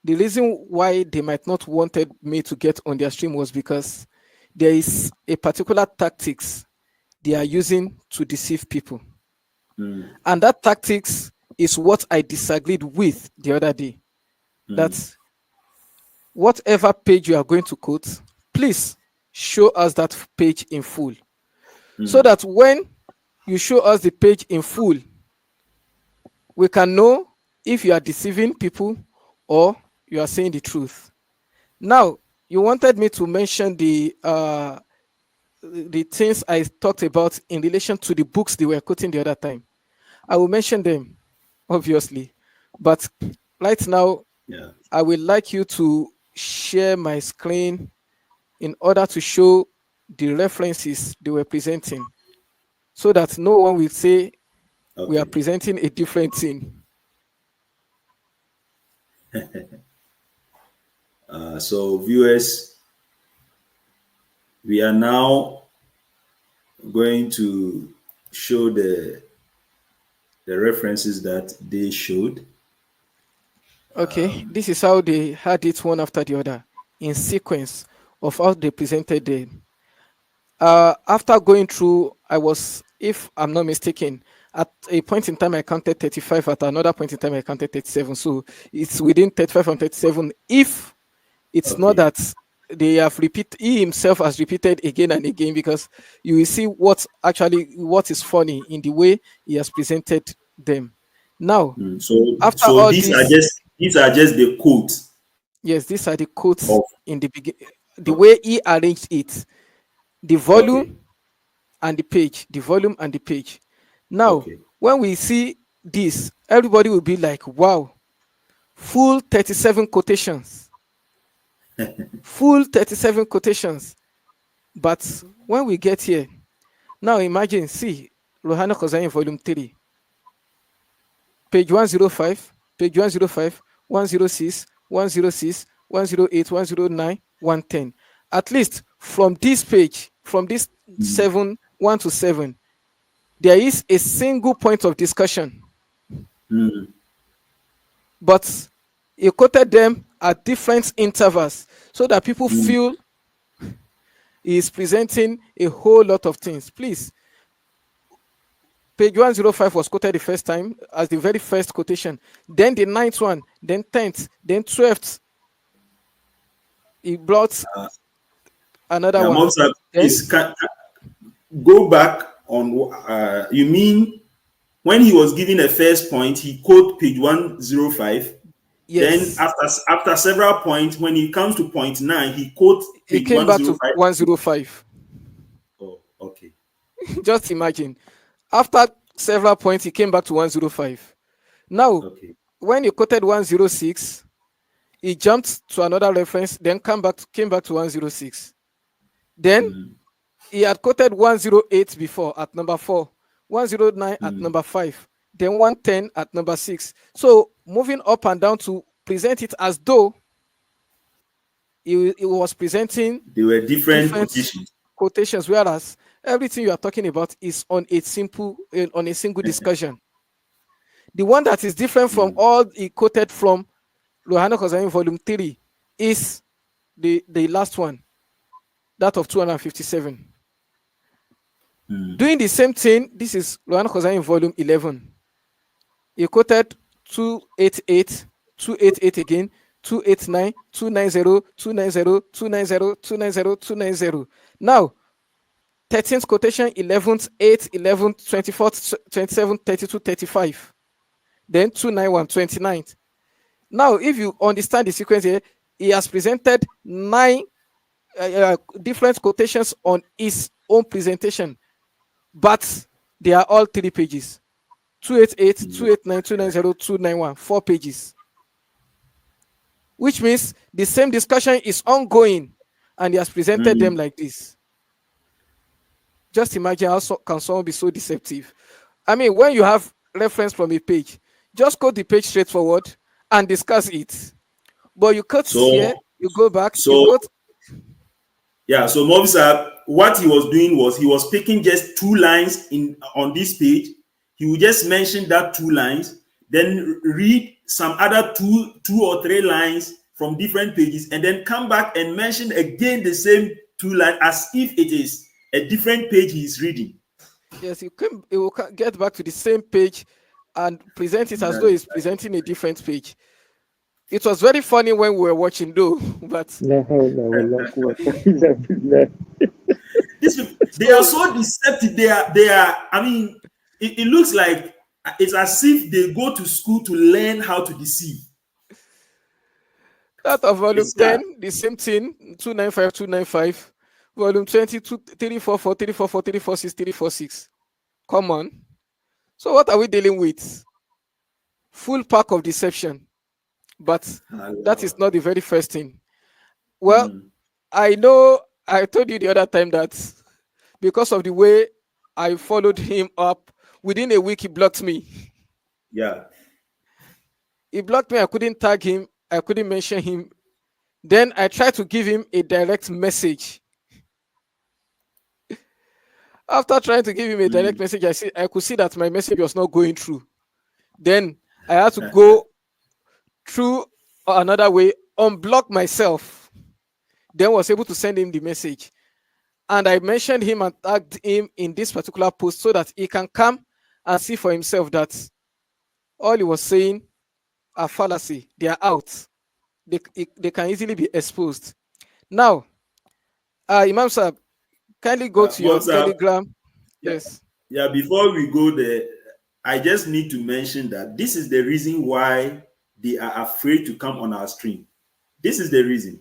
the reason why they might not wanted me to get on their stream was because there is a particular tactics they are using to deceive people. And that tactics is what I disagreed with the other day. That whatever page you are going to quote, please show us that page in full. So that when you show us the page in full, we can know if you are deceiving people or you are saying the truth. Now, you wanted me to mention the things I talked about in relation to the books they were quoting the other time. I will mention them, obviously, but right now, I would like you to share my screen in order to show the references they were presenting, so that no one will say we are presenting a different thing. So viewers, we are now going to show the references that they showed. Okay, this is how they had it one after the other in sequence of how they presented them. After going through, I was, if I'm not mistaken, at a point in time I counted 35, at another point in time I counted 37. So it's within 35 and 37. If it's not that they have he himself has repeated again and again, because you will see what is funny in the way he has presented them. Now, after all these this, are just the quotes. Yes, these are the quotes in the beginning. The way he arranged it, the volume and the page, the volume and the page. Now, when we see this, everybody will be like, wow, full 37 quotations. Full 37 quotations. But when we get here, now imagine, see, Rohana Kozayin volume 3, page 105, page 105, 106, 106, 108, 109, 110. At least from this page, from this 1 to 7, there is a single point of discussion. But he quoted them at different intervals so that people feel he is presenting a whole lot of things. Please, page 105 was quoted the first time as the very first quotation. Then the 9th one, then 10th, then 12th. He brought another one. Go back on. You mean when he was giving a first point, he quote page 105. Yes. Then after several points, when he comes to point 9, he quotes page 105. He came back to 105. Oh, okay. Just imagine. After several points, he came back to 105. Now, when he quoted 106, he jumped to another reference, then came back to 106. Then he had quoted 108 before at number 4, 109 at number 5, then 110 at number 6. So moving up and down to present it as though he was presenting. They were different quotations, whereas everything you are talking about is on a single discussion. The one that is different from all he quoted from Rohana Kozayin volume 3 is the last one, that of 257. Doing the same thing, this is Rohana Kozayin volume 11. He quoted 288, 288 again, 289, 290, 290, 290, 290, 290. Now, 13th quotation, 11th, 8th, 11th, 24th, 27th, 32, 35. Then 291, 29th. Now, if you understand the sequence here, he has presented 9 different quotations on his own presentation, but they are all 3 pages. 288, 289, 290, 291, 4 pages. Which means the same discussion is ongoing, and he has presented them like this. Just imagine how can someone be so deceptive. I mean, when you have reference from a page, just quote the page straightforward and discuss it. But you cut here, you go back. So Mobisa, what he was doing was he was picking just 2 lines on this page. He would just mention that 2 lines, then read some other two or three lines from different pages, and then come back and mention again the same two lines as if it is a different page he is reading. Yes, it will get back to the same page and present it as though it's presenting a different page. It was very funny when we were watching, though. But they are so deceptive. They are. I mean, it looks like it's as if they go to school to learn how to deceive. That of volume 10, the same thing, 295, 295. Volume 20, 344, 344, 346, 346. Come on. So what are we dealing with? Full pack of deception. But that is not the very first thing. Well, I know I told you the other time that because of the way I followed him up, within a week he blocked me. Yeah. He blocked me. I couldn't tag him. I couldn't mention him. Then I tried to give him a direct message. After trying to give him a direct message, I could see that my message was not going through. Then I had to go through another way, unblock myself. Then was able to send him the message. And I mentioned him and tagged him in this particular post so that he can come and see for himself that all he was saying are fallacy. They are out. They can easily be exposed. Now, Imam Sahab, kindly go to your Telegram. Yes. Yeah, before we go there, I just need to mention that this is the reason why they are afraid to come on our stream. This is the reason.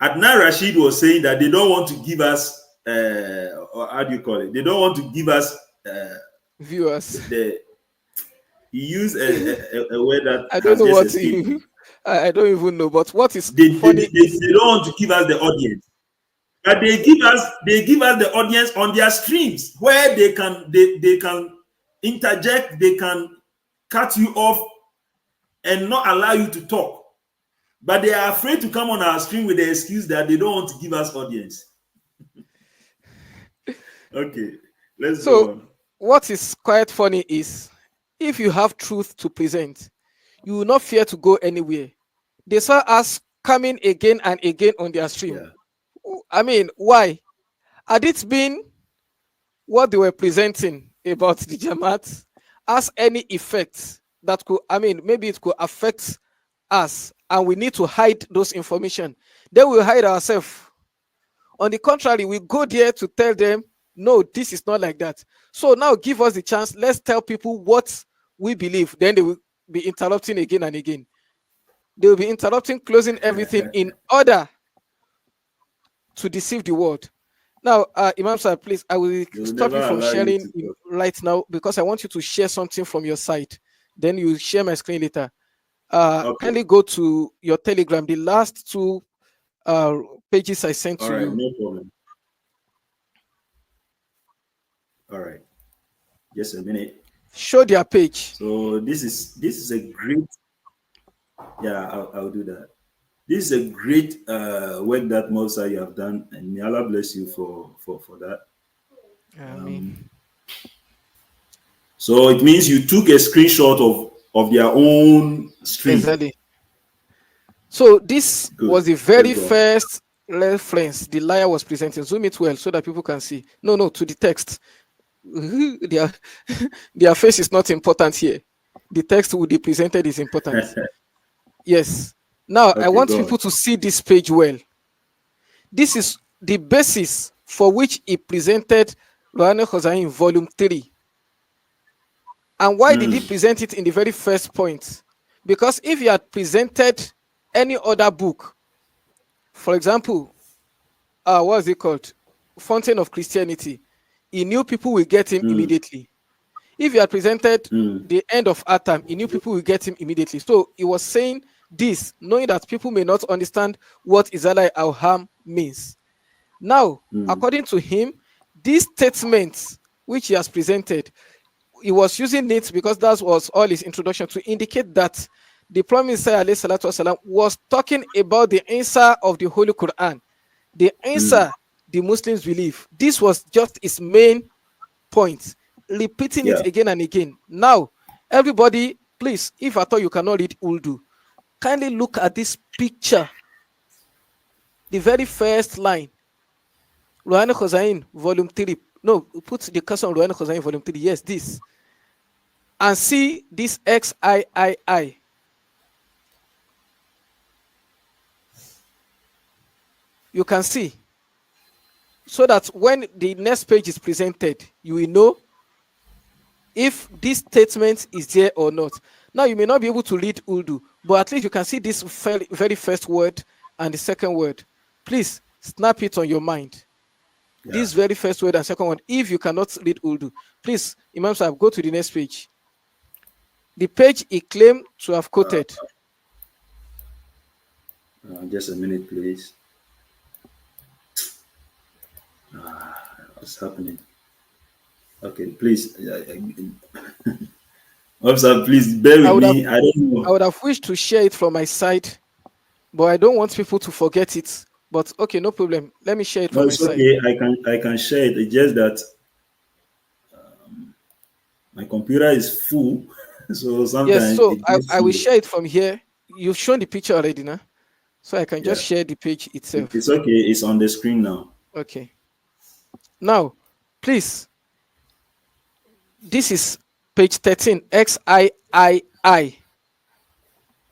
Adnan Rashid was saying that they don't want to give us, or how do you call it? They don't want to give us viewers. He used a word that I don't know what I don't even know. But what is funny? They don't want to give us the audience, but they give us the audience on their streams where they can interject, they can cut you off and not allow you to talk. But they are afraid to come on our stream with the excuse that they don't want to give us audience. Okay, let's go on. What is quite funny is if you have truth to present, you will not fear to go anywhere. They saw us coming again and again on their stream. Yeah. I mean, why? Had it been what they were presenting about the Jamaat has any effect that could, I mean, maybe it could affect us and we need to hide those information, then we'll hide ourselves. On the contrary, we go there to tell them, no, this is not like that. So now give us the chance. Let's tell people what we believe. Then they will be interrupting again and again. They will be interrupting, closing everything in order to deceive the world. Now, Imam Sahib, please, I will stop you from sharing right now because I want you to share something from your side. Then you share my screen later. Kindly go to your Telegram, the last two pages I sent to you. No problem. All right. Just a minute. Show their page. So this is a great. Yeah, I'll do that. This is a great work that Mosa you have done, and may Allah bless you for that. So it means you took a screenshot of their own stream. Exactly. So this was the very first reference the liar was presenting. Zoom it well so that people can see. No, to the text. Their face is not important here. The text will be presented is important. Yes. Now, I want people to see this page well. This is the basis for which he presented Rouhani Khuzai in volume 3. And why did he present it in the very first point? Because if he had presented any other book, for example, what is it called? Fountain of Christianity, he knew people will get him immediately. If he had presented the end of Atam, he knew people will get him immediately. So he was saying this, knowing that people may not understand what Izalai al-Ham means. Now, according to him, these statements which he has presented, he was using it because that was all his introduction to indicate that the Prophet ﷺ was talking about the answer of the Holy Quran, the answer the Muslims believe. This was just his main point, repeating it again and again. Now, everybody Please, if at all you cannot read Urdu, kindly look at this picture. The very first line, Ruhan Khozain, volume 3. No, put the cursor on Ruhan Khozain, volume 3. Yes, this. And see this XIII. You can see. So that when the next page is presented, you will know if this statement is there or not. Now, you may not be able to read Urdu, but at least you can see this very first word and the second word. Please snap it on your mind. Yeah. This very first word and second one. If you cannot read Urdu, please, Imam Sahib, go to the next page. The page he claimed to have quoted. Just a minute, please. What's happening? Okay, please. Officer, please bear with me. I don't know. I would have wished to share it from my side, but I don't want people to forget it. But okay, no problem. Let me share it from my side. Okay. I can share it. It's just that my computer is full, so sometimes. Yes, so I will share it from here. You've shown the picture already, now, so I can just share the page itself. It's okay. It's on the screen now. Okay. Now, please. This is page 13, XIII.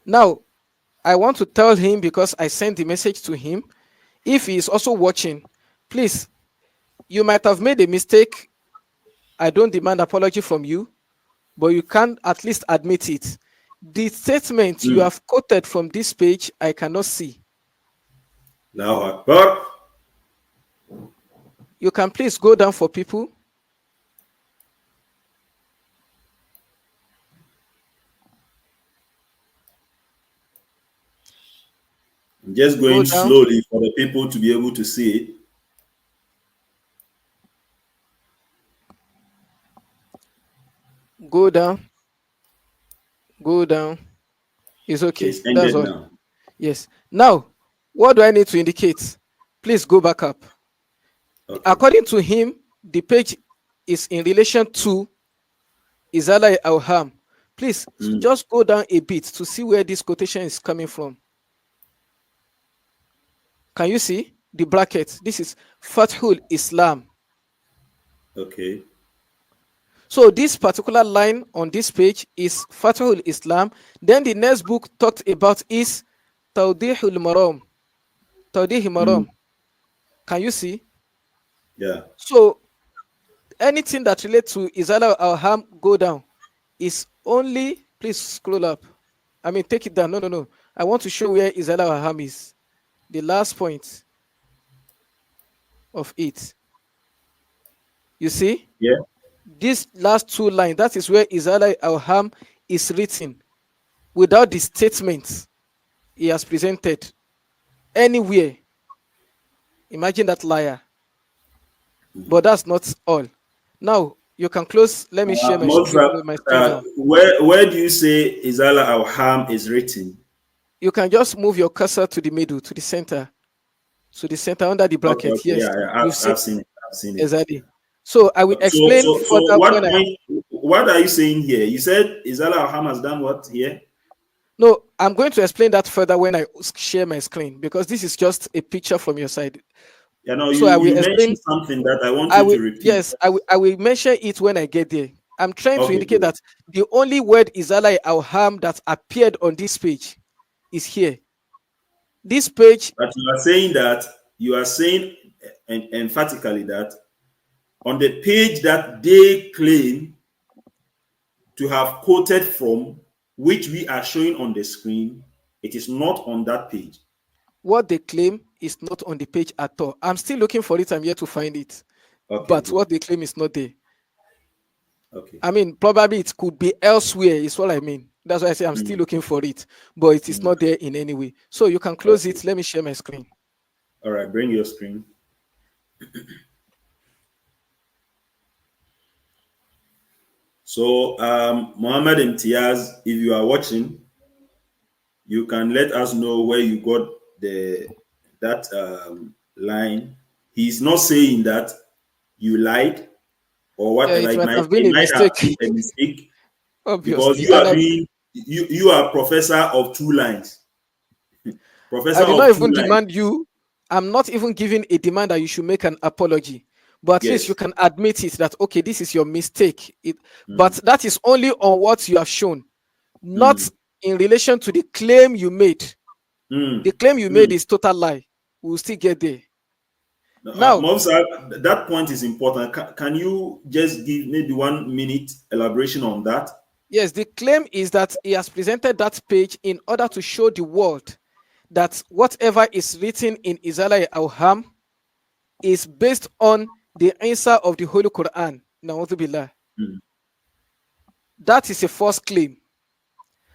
Now, I want to tell him, because I sent the message to him, if he is also watching, please, you might have made a mistake. I don't demand apology from you, but you can at least admit it. The statement you have quoted from this page, I cannot see. Allahu Akbar. You can please go down for people. I'm just going slowly for the people to be able to see it. Go down. Go down. It's okay. It's ended now. Yes. Now, what do I need to indicate? Please go back up. Okay. According to him, the page is in relation to Izala al-Ham. Please just go down a bit to see where this quotation is coming from. Can you see the bracket? This is Fathul Islam. Okay. So this particular line on this page is Fathul Islam. Then the next book talked about is Tawdihul Maram. Tawdihul Maram. Can you see? Yeah. So anything that relates to Izala al-Ham, go down. Is only, please scroll up. I mean, take it down. No. I want to show where Izala al-Ham is. The last point of it. You see? Yeah. These last two lines, that is where Izala al-Ham is written without the statements he has presented anywhere. Imagine that liar. But that's not all. Now, you can close. Let me share my screen now. Where do you say Izala al-Ham is written? You can just move your cursor to the middle, to the center. To the center under the bracket. Okay, yes. Yeah, I've seen it. Exactly. So I will explain further. What are you saying here? You said Izala al-Ham has done what here? No, I'm going to explain that further when I share my screen, because this is just a picture from your side. Yeah, no, so you mentioned something that I want you to repeat. Yes, I will mention it when I get there. I'm trying to indicate that the only word Izala al-Ham that appeared on this page is here. This page. But you are saying emphatically that on the page that they claim to have quoted from, which we are showing on the screen, it is not on that page. What they claim is not on the page at all. I'm still looking for it. I'm here to find it. Okay, but what they claim is not there. Okay. I mean, probably it could be elsewhere, is what I mean. That's why I say I'm still looking for it, but it is not there in any way. So you can close it. Let me share my screen. All right, bring your screen. So, Mohammed IMTIAZ, if you are watching, you can let us know where you got that line. He's not saying that you lied or whatever. It might have been a mistake. Because you are you are professor of 2 lines. Professor I did of not 2 even lines. demand you. I'm not even giving a demand that you should make an apology, but at least you Yes. can admit it that okay, this is your mistake. But that is only on what you have shown, not in relation to the claim you made. The claim you made is total lie. We'll still get there. Now, Mobsa, that point is important. Can you just give maybe 1 minute elaboration on that? yes, the claim is that he has presented that page in order to show the world that whatever is written in Izala al-Ham is based on the answer of the Holy Quran. Na'udhu. That is a false claim.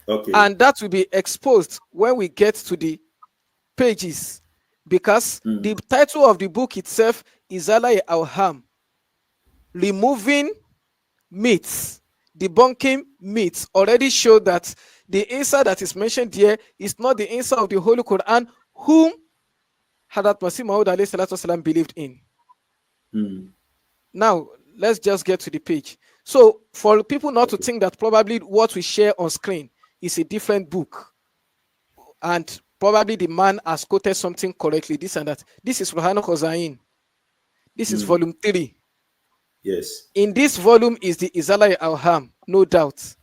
Okay. And that will be exposed when we get to the pages, because the title of the book itself is Izala al-Ham, removing myths, debunking myths, already show that the answer that is mentioned here is not the answer of the Holy Quran, whom Hadrat Masih Maud believed in. Now, let's just get to the page. So, for people not to think that probably what we share on screen is a different book, and probably the man has quoted something correctly, this and that. This is Ruhana Khozain. This is volume 3. Yes. In this volume is the Izala al-Ham, no doubt.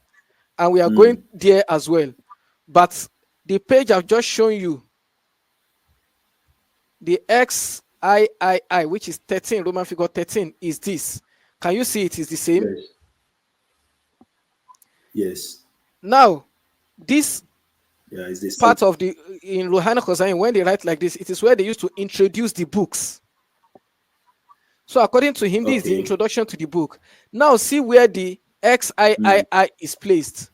And we are going there as well. But the page I've just shown you, the XIII, which is 13, Roman figure 13, is this. Can you see it is the same? Yes. Yes. Now, this is the part same. of the, in Ruhana Khozain, when they write like this, it is where they used to introduce the books. So according to him, this is the introduction to the book. Now see where the XIII is placed.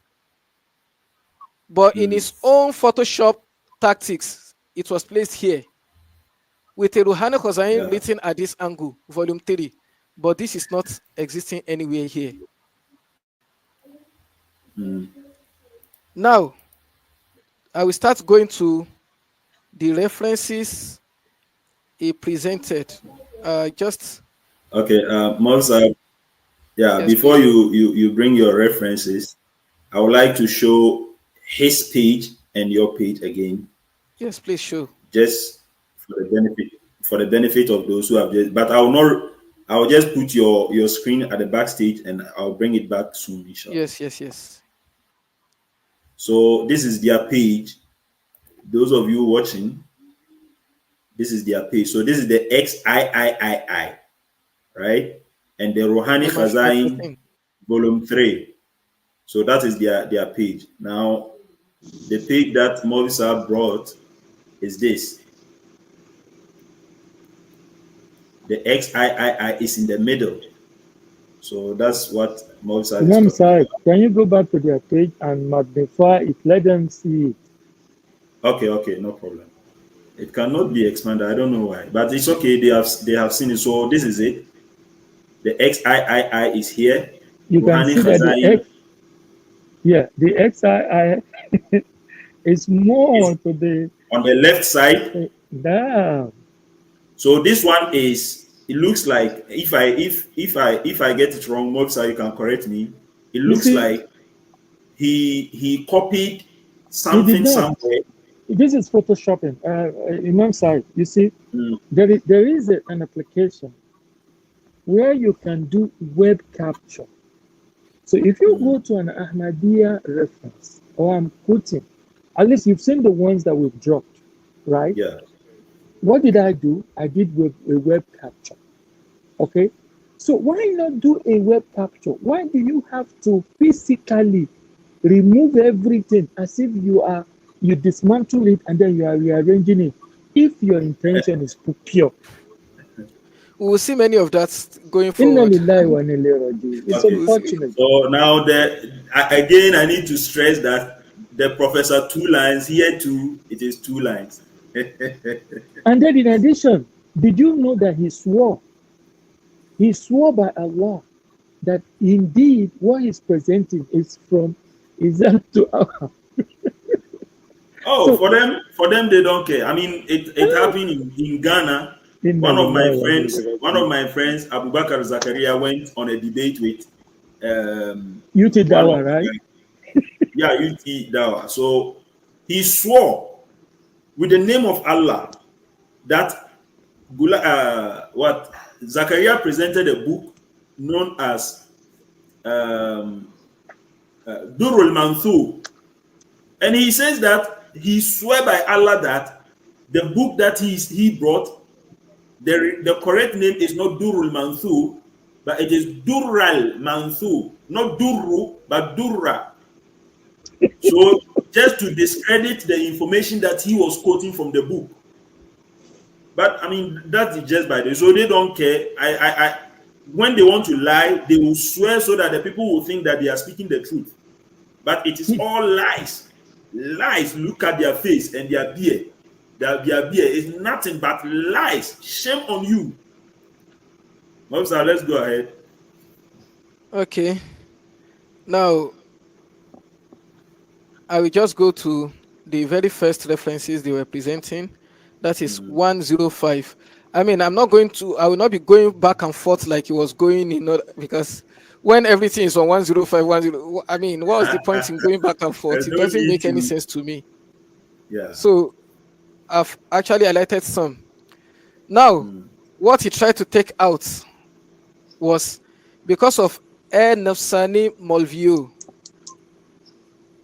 But in his own Photoshop tactics, it was placed here with a Ruhana Khozain written at this angle, volume 3. But this is not existing anywhere here. Now, I will start going to the references he presented. Just okay, Mobsa, yes, before please. you bring your references, I would like to show his page and your page again. Yes, please show. Just for the benefit of those who have just, but I will just put your screen at the backstage and I'll bring it back soon, inshallah. Yes. So this is their page. Those of you watching, this is their page. So this is the XIII, right? And the Rouhani Khazain volume 3. So that is their page. Now, the page that Mobisa brought is this. The XIII is in the middle. So that's what Mobisa is talking about. Can you go back to their page and magnify it? Let them see it. Okay, no problem. It cannot be expanded. I don't know why, but it's okay. They have seen it. So this is it. The XIII is here. You can see that the XII is more to the on the left side. Damn. So this one is. It looks like if I get it wrong, Mobsa, you can correct me. It looks like he copied something somewhere. This is photoshopping. Imam side, you see, there is an application where you can do web capture. So if you go to an Ahmadiyya reference, or I'm putting, at least you've seen the ones that we've dropped, right? Yeah. What did I do? I did a web capture. Okay? So why not do a web capture? Why do you have to physically remove everything as if you dismantle it and then you are rearranging it if your intention is pure? We will see many of that going forward. It's unfortunate. So now again, I need to stress that the professor 2 lines, here too, it is 2 lines. And then in addition, did you know that he swore? He swore by Allah that indeed what he's presenting is from Islam to Allah. Oh, so, for them, they don't care. I mean, it happened in Ghana. One of my friends, Abu Bakr Zakaria, went on a debate with UT Dawa, right? Yeah, that. So he swore with the name of Allah that what Zachariah presented a book known as um, Durul Manthur, and he says that he swear by Allah that the book that he brought, the correct name is not Durul Manthur, but it is Durral Manthur, not Durru, but Durra. So just to discredit the information that he was quoting from the book. But I mean, that's just by the so they don't care. When they want to lie, they will swear so that the people will think that they are speaking the truth. But it is all lies. Lies. Look at their face and their beard. Their beard is nothing but lies. Shame on you. Mobster, let's go ahead. Okay. Now, I will just go to the very first references they were presenting. That is 105. I mean, I will not be going back and forth like it was going, because when everything is on 105, 10, I mean, what's the point in going back and forth? It doesn't make any sense to me. Yeah. So I've actually highlighted some. Now, what he tried to take out was because of Nafsani Molvio.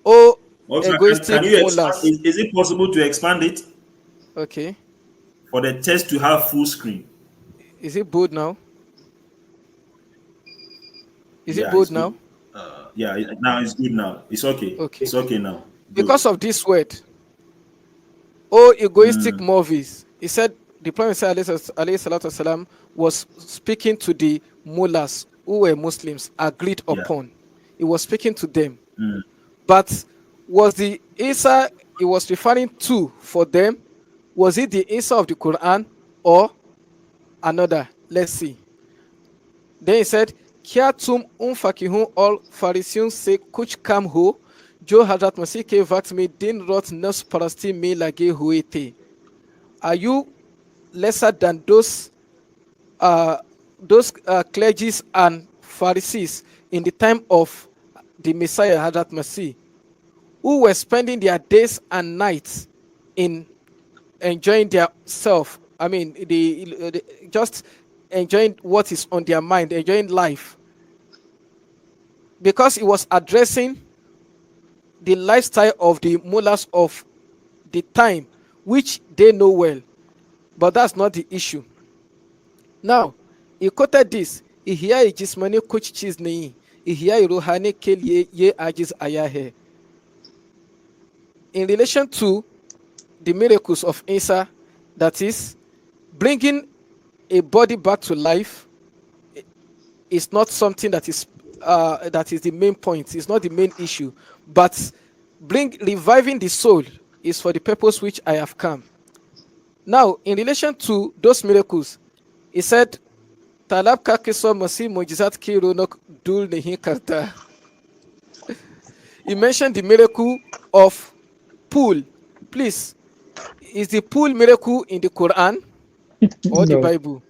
Oh, egoistic can you mullahs. is it possible to expand it? Okay. For the test to have full screen. Is it bold now? Is it Yeah, bold now? Yeah, now it's good now. It's okay. Okay. It's okay now. Because of this word, oh, egoistic movies. He said the Prophet ﷺ was speaking to the mullahs who were Muslims agreed upon. He was speaking to them. But was the Isa he was referring to for them, was it the Isa of the Quran or another? Let's see. Then he said, Kya tum fakihun all Pharisiyun se kuch kam ho, jo Hazrat Masih ke vakt mein din rot nafs parasti mein lage hue the. Are you lesser than those clergies and Pharisees in the time of the Messiah Hazrat Masih, who were spending their days and nights in enjoying their self? I mean, the just enjoying what is on their mind, enjoying life, because he was addressing the lifestyle of the mullahs of the time, which they know well. But that's not the issue. Now, he quoted this: "Ihya jismani kuch cheez nahi, ihya ruhani ke liye ye ajiz aya hai." In relation to the miracles of Isa, that is bringing a body back to life, is not something that is the main point. It's not the main issue. But reviving the soul is for the purpose which I have come. Now, in relation to those miracles, he said, "Talab ka kiso masi mujizat ki ronok dul nahi karta." He mentioned the miracle of pool. Please, is the pool miracle in the Quran or the Bible?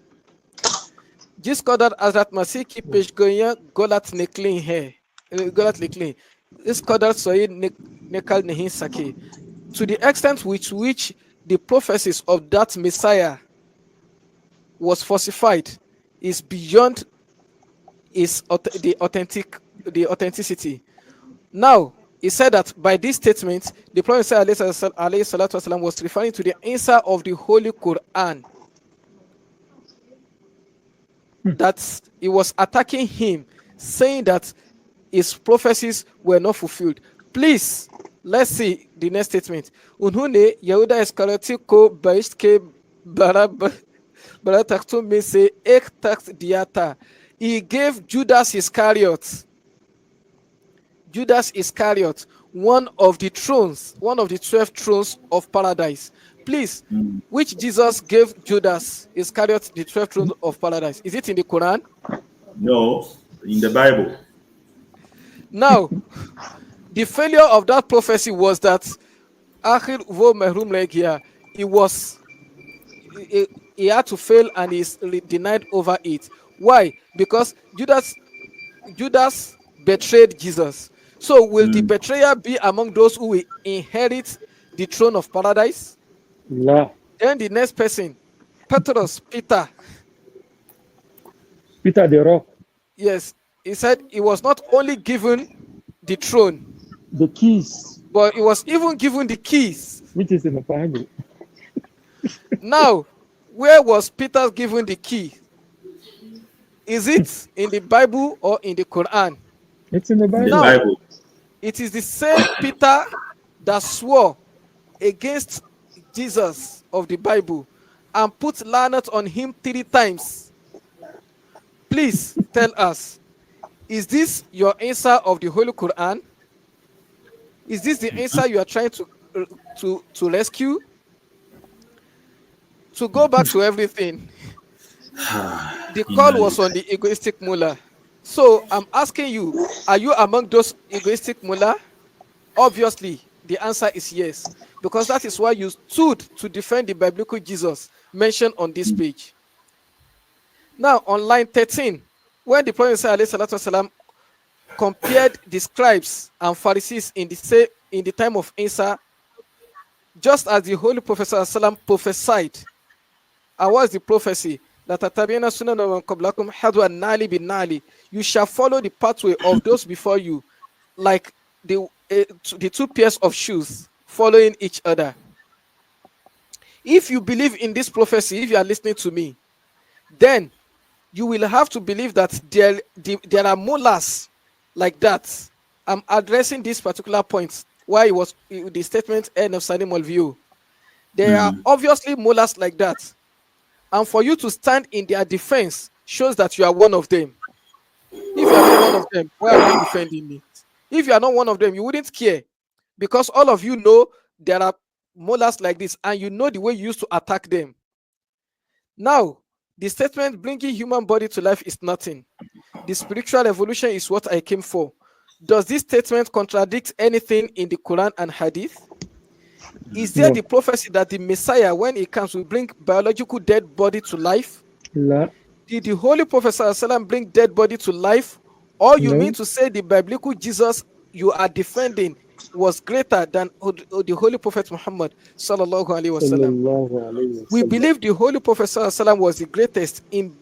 जिस कदर हजरत मसीह की पेशगोइयां गलत निकली हैं, इस कदर सही निकल नहीं सके. To the extent with which the prophecies of that Messiah was falsified is beyond the authenticity. Now, he said that by this statement, the Prophet ﷺ was referring to the answer of the Holy Quran, that he was attacking him, saying that his prophecies were not fulfilled. Please, let's see the next statement. Unhune Yehuda Iskariote ko baisht ke bara taktum mein se ek takt diya. He gave Judas Iscariot, one of the 12 thrones of paradise. Please, which Jesus gave Judas Iscariot the 12 thrones of paradise? Is it in the Quran? No, in the Bible. Now, the failure of that prophecy was that Akhir vo mehrum legia, he had to fail and is denied over it. Why? Because Judas betrayed Jesus. So will the betrayer be among those who will inherit the throne of paradise? La. Then the next person, Peter. Peter the rock. Yes, he said he was not only given the throne, the keys, but he was even given the keys. which is in the Bible. Now, where was Peter given the key? Is it in the Bible or in the Quran? It's in the In the Bible. Now, Bible. it is the same Peter that swore against Jesus of the Bible and put lanat on him 3 times. Please tell us, is this your answer of the Holy Quran? Is this the answer you are trying to rescue? To go back to everything, the call was on the egoistic mullah. So I'm asking you, are you among those egoistic mullah? Obviously, the answer is yes, because that is why you stood to defend the biblical Jesus mentioned on this page. Now, on line 13, when the Prophet ﷺ compared the scribes and Pharisees in the time of Isa, just as the Holy Prophet ﷺ prophesied, and what's the prophecy? You shall follow the pathway of those before you, like the 2 pairs of shoes following each other. If you believe in this prophecy, if you are listening to me, then you will have to believe that there are mullahs like that. I'm addressing this particular point why it was the statement end of Salim Olvio. There are obviously mullahs like that. And for you to stand in their defense shows that you are one of them. If you are not one of them, why are you defending me? If you are not one of them, you wouldn't care, because all of you know there are mullahs like this and you know the way you used to attack them. Now, the statement bringing human body to life is nothing. The spiritual revolution is what I came for. Does this statement contradict anything in the Quran and Hadith? Is there the prophecy that the Messiah, when he comes, will bring biological dead body to life? La. Did the Holy Prophet ﷺ bring dead body to life? Or you mean to say the biblical Jesus you are defending was greater than the Holy Prophet Muhammad sallallahu alaihi wasallam? We believe the Holy Prophet ﷺ was the greatest in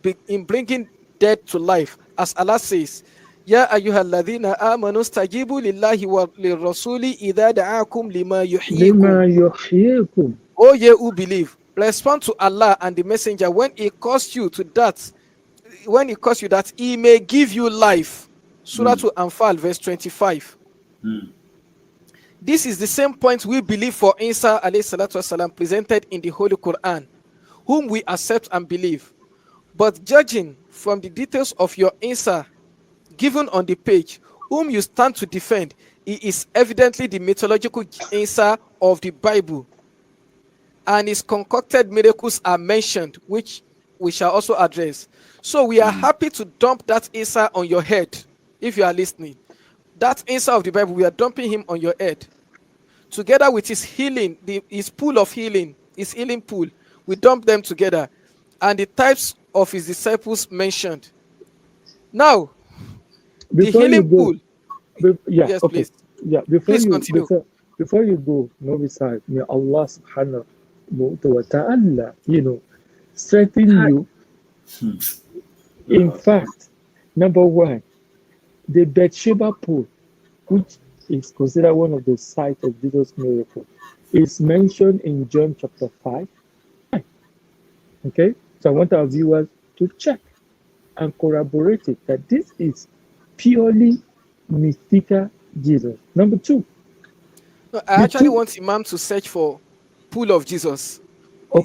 bringing dead to life, as Allah says, Ya ayyuhalladhina amanu stajibu lillahi wa lirrasuli idha da'akum lima yuhyikum. Oh ye who believe, respond to Allah and the messenger when he calls you to that, he may give you life. Surah Al-Anfal verse 25. This is the same point we believe for Isa alayhi salatu wasalam presented in the Holy Quran, whom we accept and believe. But judging from the details of your Isa given on the page, whom you stand to defend, he is evidently the mythological Isa of the Bible, and his concocted miracles are mentioned, which we shall also address. So we are happy to dump that Isa on your head. If you are listening, that Isa of the Bible, we are dumping him on your head together with his healing, his pool of healing, his healing pool. We dump them together, and the types of his disciples mentioned. Now, the healing pool. Yes, okay. Please. Yeah, before you go, Novi Sahib, may Allah subhanahu wa ta'ala, strengthen you. In fact, number one, the Bathsheba pool, which is considered one of the sites of Jesus' miracle, is mentioned in John chapter 5. Okay, so I want our viewers to check and corroborate it that this is purely mystical Jesus. Number two, no, I actually want Imam to search for pool of Jesus,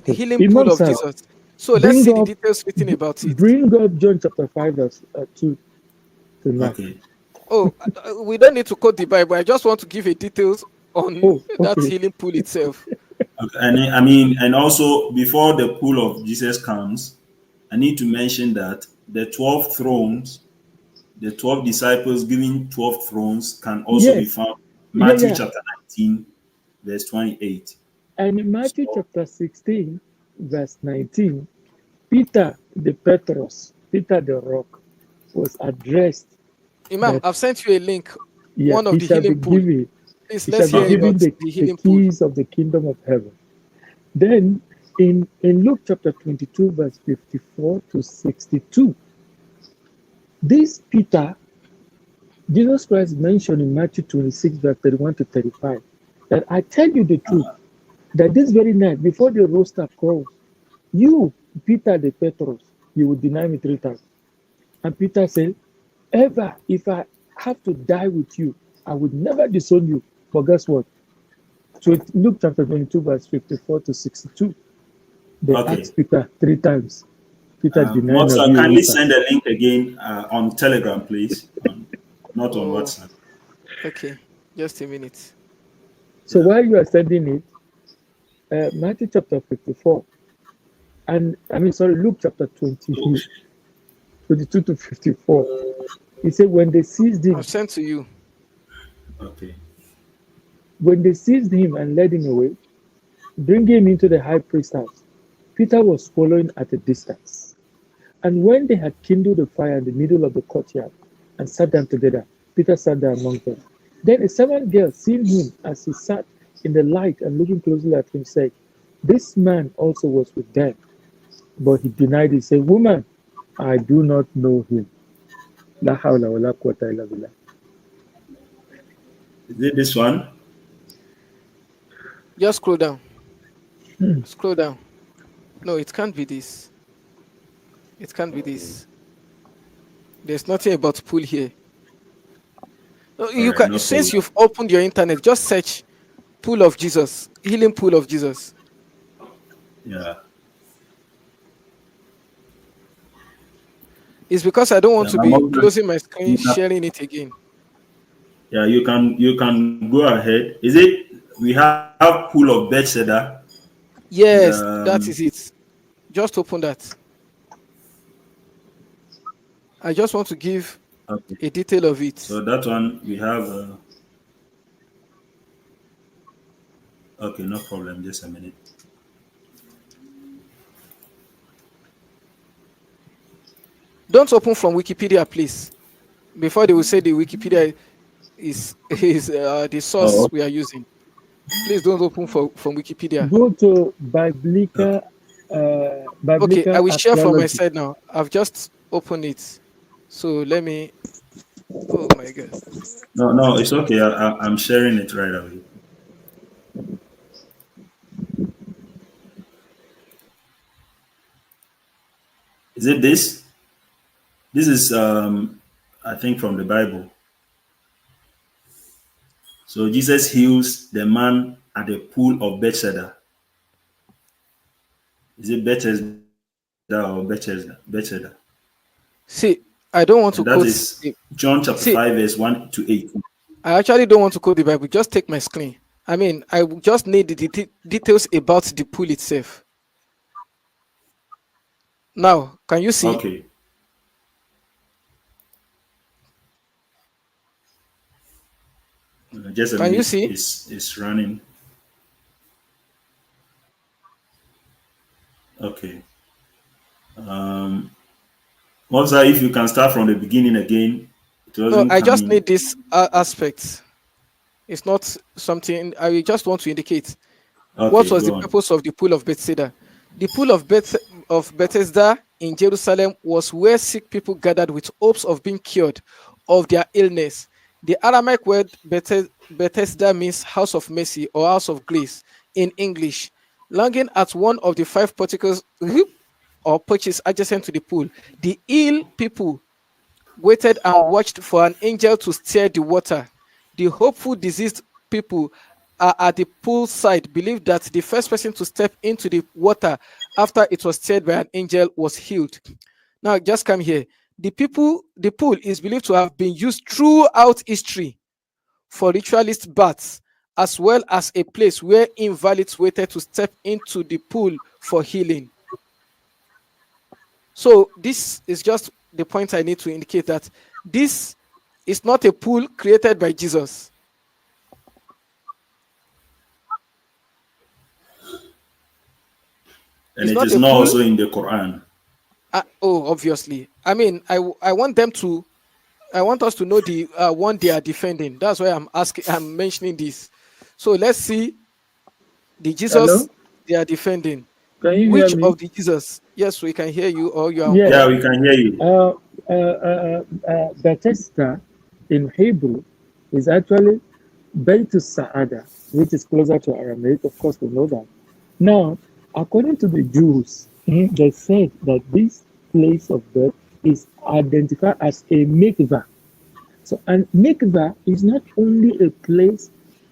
healing Imam pool of Jesus. So let's see the details written about it. Bring up John chapter 5 verse 2 to 9. Okay. Oh, we don't need to quote the Bible. I just want to give a details on that healing pool itself. Okay. And also before the pool of Jesus comes, I need to mention that the 12 thrones, the 12 disciples giving 12 thrones can also be found in Matthew chapter 19, verse 28. And in Matthew chapter 16, verse 19, Peter the Rock, was addressed. Imam, I've sent you a link Yeah, One of he the shall be healing pool. given. Please, He shall let's be hear given about the the healing pool. keys of the kingdom of heaven. Then in Luke chapter 22, verse 54 to 62, this Peter, Jesus Christ mentioned in Matthew 26, verse 31 to 35, that I tell you the truth, that this very night, before the rooster crows, you, Peter the Petros, you will deny me 3 times. And Peter said, ever, if I have to die with you, I would never disown you. But guess what? So Luke chapter 22, verse 54 to 62, they Okay. asked Peter 3 times. Peter denied Moxa, Nabi kindly Rita. send a link again on Telegram, please. Not on Oh, WhatsApp. okay. Just a minute. So Yeah. while you are sending it, Matthew chapter 54, and Luke chapter 20, Oh, 22 to 54, he said, I've sent to you. okay. when they seized him and led him away, bringing him into the high priest's house, Peter was following at a distance. And when they had kindled a fire in the middle of the courtyard and sat down together, Peter sat there among them. Then a servant girl, seeing him as he sat in the light and looking closely at him, said, this man also was with them. But he denied it, saying, woman, I do not know him. La hawla wa la quwwata illa billah. Is it this one? Just scroll down. Scroll down. No, it can't be this. It can't be this. There's nothing about pool here. No, All you right, can, no since problem. you've opened your internet, just search pool of Jesus, healing pool of Jesus. Yeah. It's because I don't want Yeah, to my be Moxa, closing my screen, sharing it again. yeah, you can go ahead. Is it we have pool of Bethesda? Yes, that The is it. Just open that. I just want to give okay. a detail of it. So that one we have. Okay, no problem. Just a minute. Don't open from Wikipedia, please. Before they will say the Wikipedia is the source Oh, we are using. Please don't open from Wikipedia. Go to okay. Okay, I biblical will share from my archaeology. side now. I've just opened it. So let me. Oh my God. No, no, it's okay. I'm sharing it right away. Is it this? This is I think from the Bible. So Jesus heals the man at the pool of Bethesda. Is it Bethesda or Bethesda? Bethesda. See, I don't want to And that quote. is John chapter See, 5, verse 1 to 8. I actually don't want to quote the Bible. Just take my screen. I mean, I just need the details about the pool itself. Now, can you see? Okay. Just a Can you minute. see? It's running. Okay. Um, Also, if you can start from the beginning again, it No, wasn't I just coming. need this aspect. It's not something I just want to indicate. What Okay, was the go on. purpose of the pool of Bethesda? The pool of Bethesda in Jerusalem was where sick people gathered with hopes of being cured of their illness. The Aramaic word Bethesda means house of mercy or house of grace in English. Longing at one of the five porticos or porches adjacent to the pool, the ill people waited and watched for an angel to stir the water. The hopeful diseased people are at the pool side believed that the first person to step into the water after it was stirred by an angel was healed. Now, just come here. The pool is believed to have been used throughout history for ritualist baths, as well as a place where invalids waited to step into the pool for healing. So this is just the point I need to indicate that this is not a pool created by Jesus. And It's it not is a not pool. also in the Quran. Oh, obviously. I mean, I want them to I want us to know the one they are defending. That's why I'm mentioning this. So let's see the Jesus Hello? they are defending. Can you hear Which me? of the Jesus? Yes, we can hear you, or you are on Yes. Yeah, call. we can hear you. Bethesda in Hebrew is actually Beit Saada, which is closer to Aramaic. Of course, we know that. Now, according to the Jews, they said that this place of birth is identified as a mikvah. So, and mikvah is not only a place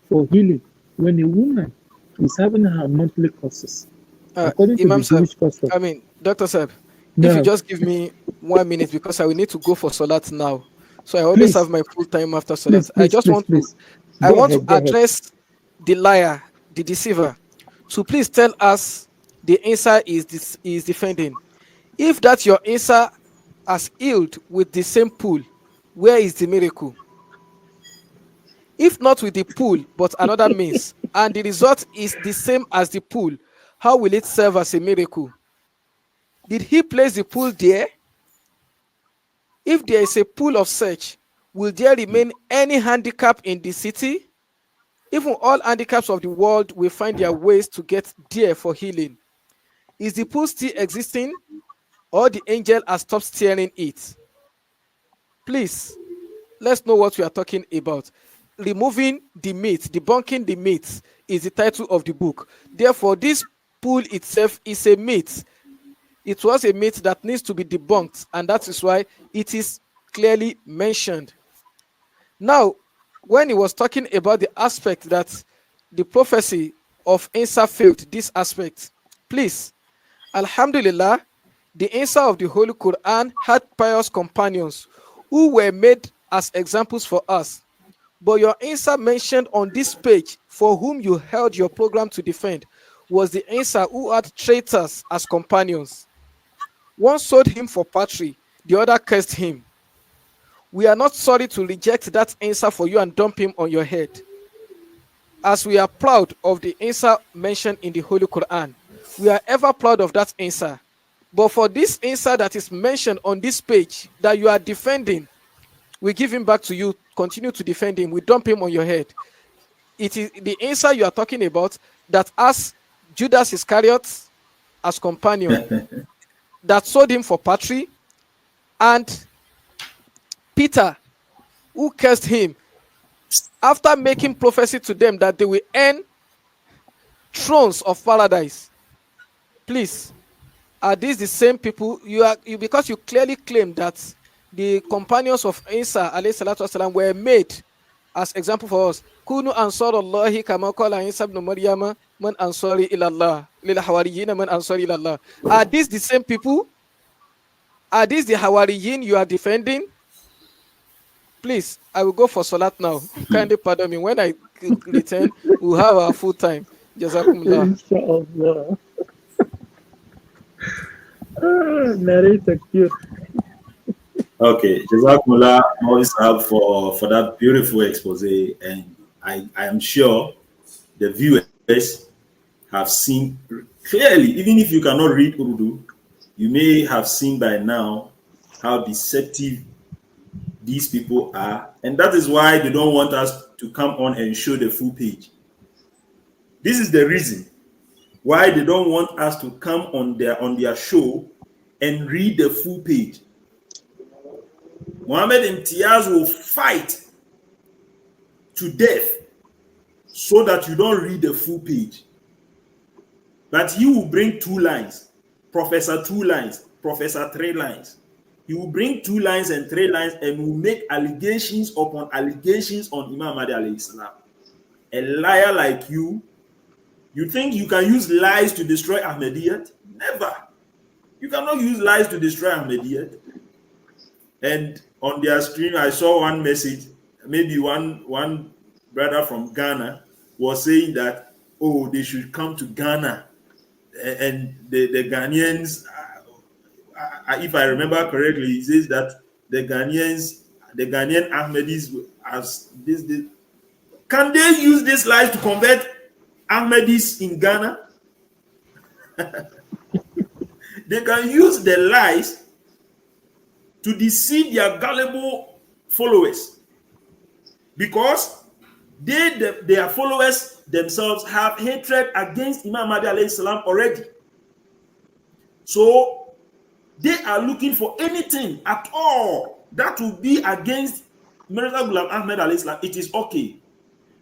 for healing when a woman is having her monthly courses, according to the Imam Sab, Jewish custom. I mean, Dr. Sab, if you Now, just give me 1 minute because I will need to go for Salat now. So I always have please, my full time after please, Salat. please, please, please, I go want to ahead, go ahead. address the liar, the deceiver. So please tell us the answer is defending. If that your answer has healed with the same pool, where is the miracle? If not with the pool, but another means, and the result is the same as the pool, how will it serve as a miracle? Did he place the pool there? If there is a pool of search, will there remain any handicap in the city? Even all handicaps of the world will find their ways to get there for healing. Is the pool still existing, or the angel has stopped steering it? Please, let's know what we are talking about. Removing the myth, debunking the myths is the title of the book. Therefore, this pool itself is a myth. It was a myth that needs to be debunked, and that is why it is clearly mentioned. Now, when he was talking about the aspect that the prophecy of Isa failed, this aspect, please, Alhamdulillah, the answer of the Holy Quran had pious companions who were made as examples for us. But your answer mentioned on this page, for whom you held your program to defend, was the answer who had traitors as companions. One sold him for patry, the other cursed him. We are not sorry to reject that answer for you and dump him on your head, as we are proud of the answer mentioned in the Holy Quran. We are ever proud of that answer. But for this answer that is mentioned on this page that you are defending, we give him back to you. Continue to defend him. We dump him on your head. It is the answer you are talking about that as Judas Iscariot as companion that sold him for patry, and Peter who cursed him after making prophecy to them that they will earn thrones of paradise. Please, are these the same people because you clearly claim that the companions of Isa alayhi salatu wasalam were made as example for us? Kunu ansarallahi kama qala Isa ibn Maryama man ansari ila Allah lil hawariyina man ansari ila Allah. Are these the same people? Are these the hawariyin you are defending? Please, I will go for Salat now. Kindly pardon me. When I return, we'll have our full time. Jazakumullah. Inshallah. Narrator cute. Okay, Jazakumullah Moisab for that beautiful expose, and I am sure the viewers have seen clearly, even if you cannot read Urdu, you may have seen by now how deceptive these people are, and that is why they don't want us to come on and show the full page. This is the reason why they don't want us to come on their show and read the full page. Mohammed IMTIAZ will fight to death so that you don't read the full page. But he will bring 2 lines, Professor 2 lines, Professor 3 lines. He will bring 2 lines and 3 lines and will make allegations upon allegations on Imam Mahdi alayhi salam. A liar like you think you can use lies to destroy Ahmadiyyat? Never. You cannot use lies to destroy Ahmadiyyat. And on their screen, I saw one message, maybe one brother from Ghana was saying that, oh, they should come to Ghana. And the Ghanaians, if I remember correctly, he says that the Ghanaian Ahmadis, as this, can they use these lies to convert Ahmadis in Ghana? They can use the lies to deceive their gullible followers, because their followers themselves have hatred against Imam Mahdi alayhi salam already. So they are looking for anything at all that will be against Mirza Ghulam Ahmed alayhi salam. It is okay.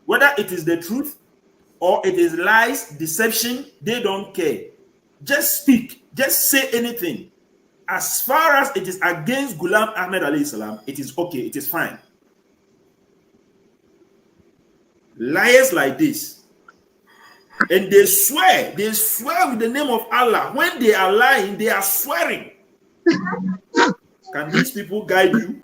Whether it is the truth or it is lies, deception, they don't care. Just speak. Just say anything. As far as it is against Ghulam Ahmed alayhi salam, it is okay. It is fine. Liars like this, and they swear with the name of Allah. When they are lying, they are swearing. Can these people guide you?